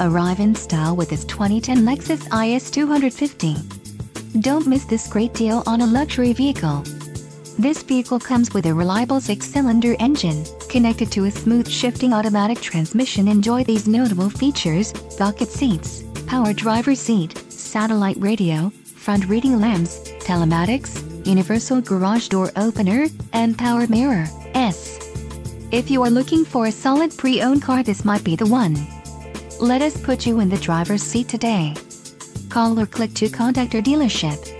Arrive in style with this 2010 Lexus IS 250. Don't miss this great deal on a luxury vehicle. This vehicle comes with a reliable 6-cylinder engine, connected to a smooth shifting automatic transmission. Enjoy these notable features: bucket seats, power driver seat, satellite radio, front reading lamps, telematics, universal garage door opener, and power mirrors. If you are looking for a solid pre-owned car, this might be the one. Let us put you in the driver's seat today. Call or click to contact our dealership.